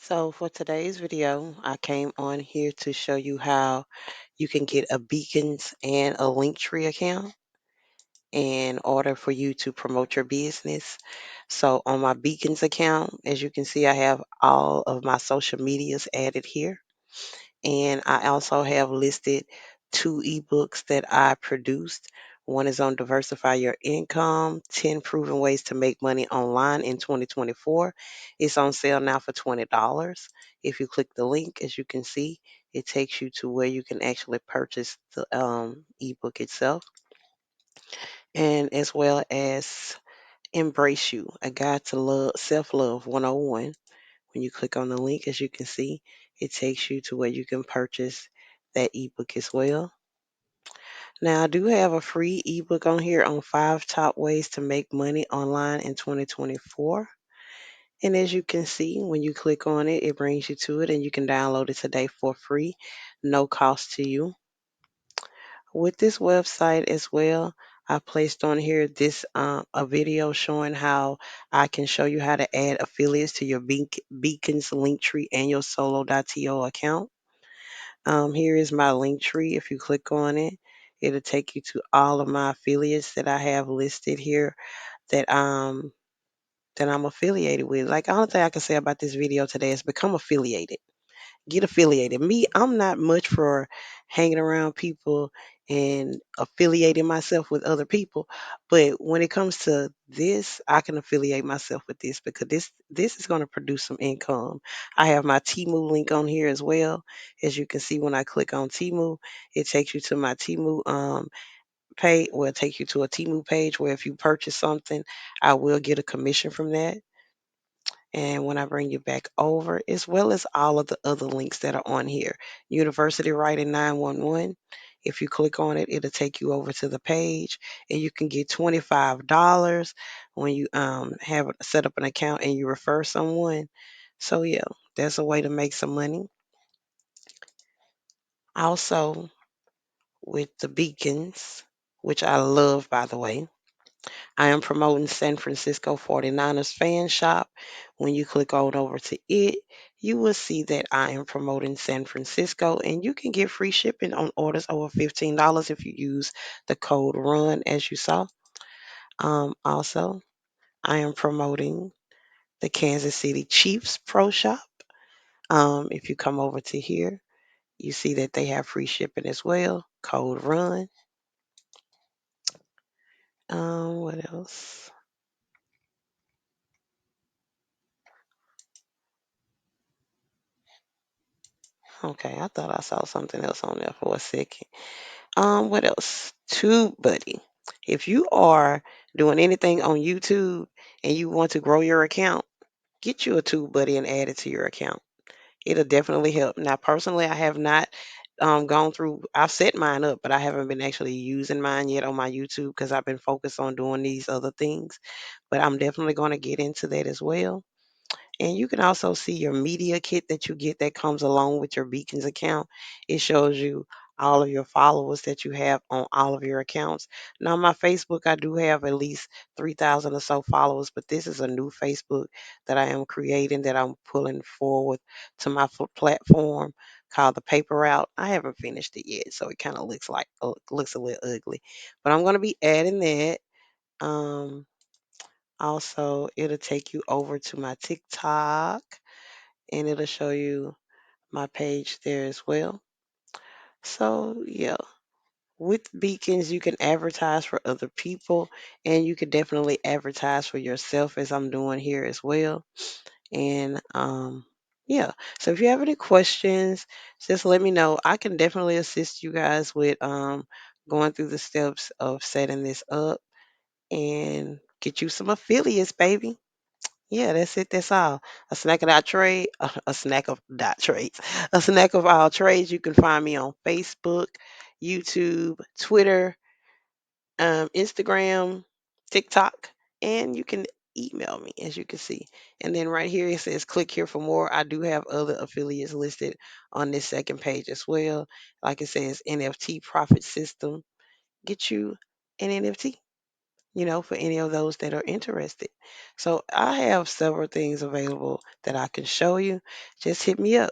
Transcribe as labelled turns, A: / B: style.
A: So for today's video, I came on here to show you how you can get a Beacons and a Linktree account in order for you to promote your business. So on my Beacons account, as you can see, I have all of my social medias added here. And I also have listed two ebooks that I produced. One is on diversify your income, 10 proven ways to make money online in 2024. It's on sale now for $20. If you click the link, as you can see, it takes you to where you can actually purchase the ebook itself, and as well as Embrace You, a guide to love, self-love 101. When you click on the link, as you can see, it takes you to where you can purchase that ebook as well. Now, I do have a free ebook on here on 5 top ways to make money online in 2024. And as you can see, when you click on it, it brings you to it and you can download it today for free, no cost to you. With this website as well, I placed on here this a video showing how I can show you how to add affiliates to your Beacons Linktree and your Solo.to account. Here is my Linktree. If you click on it, it'll take you to all of my affiliates that I have listed here that I'm affiliated with. Like, the only thing I can say about this video today is become affiliated, get affiliated. Me, I'm not much for hanging around people and affiliating myself with other people. But when it comes to this, I can affiliate myself with this because this is going to produce some income. I have my Temu link on here as well. As you can see, when I click on Temu, it takes you to my Temu page. Will take you to a Temu page where if you purchase something, I will get a commission from that. And when I bring you back over, as well as all of the other links that are on here, University Writing 911. If you click on it, it'll take you over to the page, and you can get $25 when you have set up an account and you refer someone. So yeah, that's a way to make some money. Also, with the beacons, which I love, by the way, I am promoting San Francisco 49ers fan shop. When you click on over to it, you will see that I am promoting San Francisco, and you can get free shipping on orders over $15 if you use the code RUN, as you saw. Also, I am promoting the Kansas City Chiefs Pro Shop. If you come over to here, you see that they have free shipping as well. Code RUN. What else? Okay, I thought I saw something else on there for a second. What else? TubeBuddy. If you are doing anything on YouTube and you want to grow your account, get you a TubeBuddy and add it to your account. It'll definitely help. Now, personally, I have not gone through. I've set mine up, but I haven't been actually using mine yet on my YouTube because I've been focused on doing these other things. But I'm definitely going to get into that as well. And you can also see your media kit that you get that comes along with your Beacons account. It shows you all of your followers that you have on all of your accounts. Now, my Facebook, I do have at least 3,000 or so followers, but this is a new Facebook that I am creating that I'm pulling forward to my platform called the Paper Route. I haven't finished it yet, so it kind of looks like looks a little ugly, but I'm going to be adding that. Um, Also, it'll take you over to my TikTok and it'll show you my page there as well. So, yeah, with Beacons, you can advertise for other people and you can definitely advertise for yourself, as I'm doing here as well. And yeah, so if you have any questions, just let me know. I can definitely assist you guys with going through the steps of setting this up and get you some affiliates, baby. Yeah, that's it. That's all. A snack of our trade, a snack of dot trades, a snack of all trades. You can find me on Facebook, YouTube, Twitter, Instagram, TikTok, and you can email me, as you can see. And then right here it says click here for more. I do have other affiliates listed on this second page as well. Like it says NFT profit system. Get you an NFT. for any of those that are interested. So I have several things available that I can show you. Just hit me up.